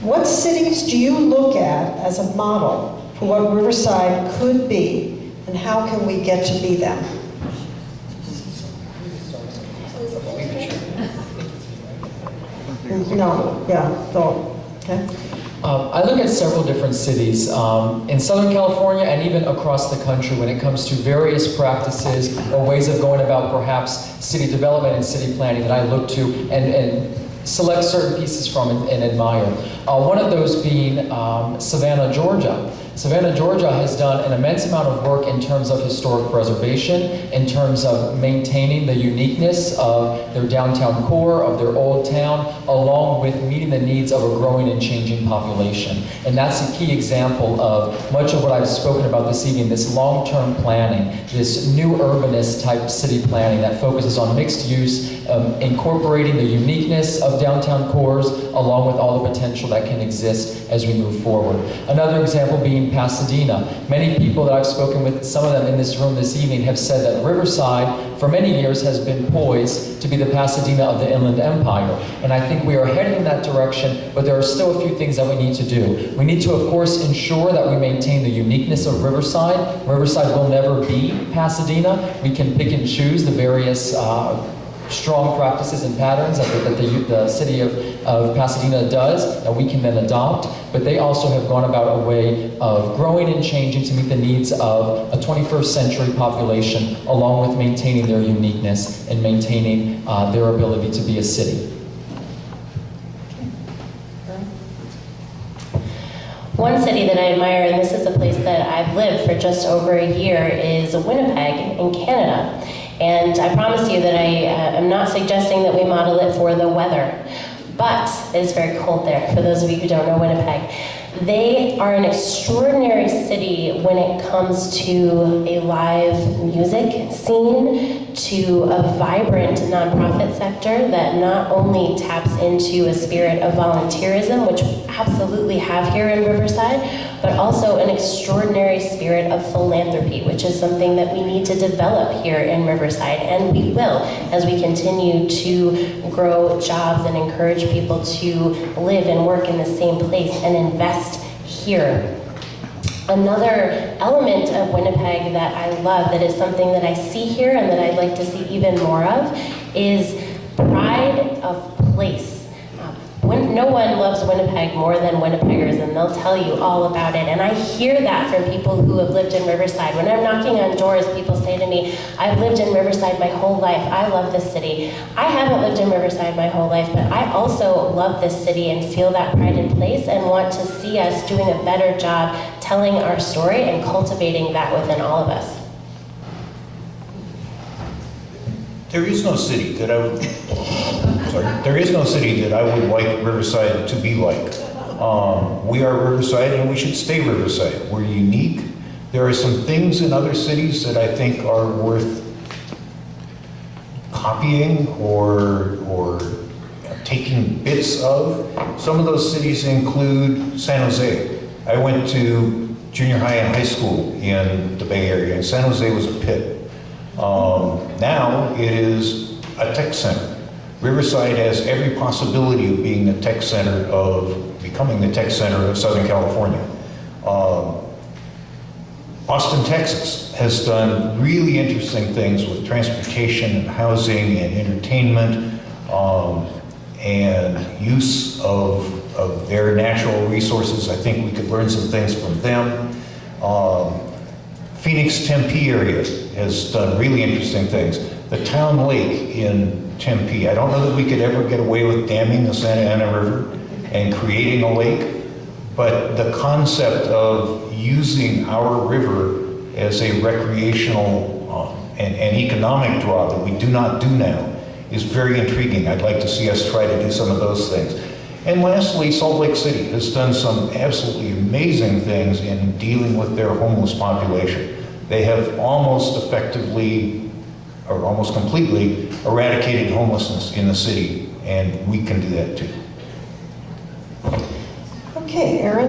What cities do you look at as a model for what Riverside could be, and how can we get to be them? No, yeah, don't. Okay. I look at several different cities in Southern California and even across the country when it comes to various practices or ways of going about perhaps city development and city planning that I look to and select certain pieces from and admire. One of those being Savannah, Georgia. Savannah, Georgia has done an immense amount of work in terms of historic preservation, in terms of maintaining the uniqueness of their downtown core, of their old town, along with meeting the needs of a growing and changing population. And that's a key example of much of what I've spoken about this evening, this long-term planning, this new urbanist type city planning that focuses on mixed use, incorporating the uniqueness of downtown cores along with all the potential that can exist as we move forward. Another example being Pasadena. Many people that I've spoken with, some of them in this room this evening, have said that Riverside for many years has been poised to be the Pasadena of the Inland Empire. And I think we are heading in that direction, but there are still a few things that we need to do. We need to, of course, ensure that we maintain the uniqueness of Riverside. Riverside will never be Pasadena. We can pick and choose the various strong practices and patterns that the city of Pasadena does that we can then adopt, but they also have gone about a way of growing and changing to meet the needs of a 21st century population, along with maintaining their uniqueness and maintaining their ability to be a city. One city that I admire, and this is a place that I've lived for just over a year, is Winnipeg in Canada. And I promise you that I am not suggesting that we model it for the weather, but it is very cold there, for those of you who don't know Winnipeg. They are an extraordinary city when it comes to a live music scene, to a vibrant nonprofit sector that not only taps into a spirit of volunteerism, which we absolutely have here in Riverside, but also an extraordinary spirit of philanthropy, which is something that we need to develop here in Riverside, and we will as we continue to grow jobs and encourage people to live and work in the same place and invest here. Another element of Winnipeg that I love, that is something that I see here and that I'd like to see even more of, is pride of place. No one loves Winnipeg more than Winnipeggers, and they'll tell you all about it. And I hear that from people who have lived in Riverside. When I'm knocking on doors, people say to me, I've lived in Riverside my whole life. I love this city. I haven't lived in Riverside my whole life, but I also love this city and feel that pride in place and want to see us doing a better job telling our story and cultivating that within all of us. There is no city that I would, there is no city that I would like Riverside to be like. We are Riverside and we should stay Riverside. We're unique. There are some things in other cities that I think are worth copying or taking bits of. Some of those cities include San Jose. I went to junior high and high school in the Bay Area, and San Jose was a pit. Now it is a tech center. Riverside has every possibility of being the tech center of, becoming the tech center of Southern California. Austin, Texas has done really interesting things with transportation and housing and entertainment and use of their natural resources. I think we could learn some things from them. Phoenix Tempe area has done really interesting things. The town lake in Tempe, I don't know that we could ever get away with damming the Santa Ana River and creating a lake, but the concept of using our river as a recreational and economic draw that we do not do now is very intriguing. I'd like to see us try to do some of those things. And lastly, Salt Lake City has done some absolutely amazing things in dealing with their homeless population. They have almost effectively, or almost completely, eradicated homelessness in the city, and we can do that too. Okay, Erin.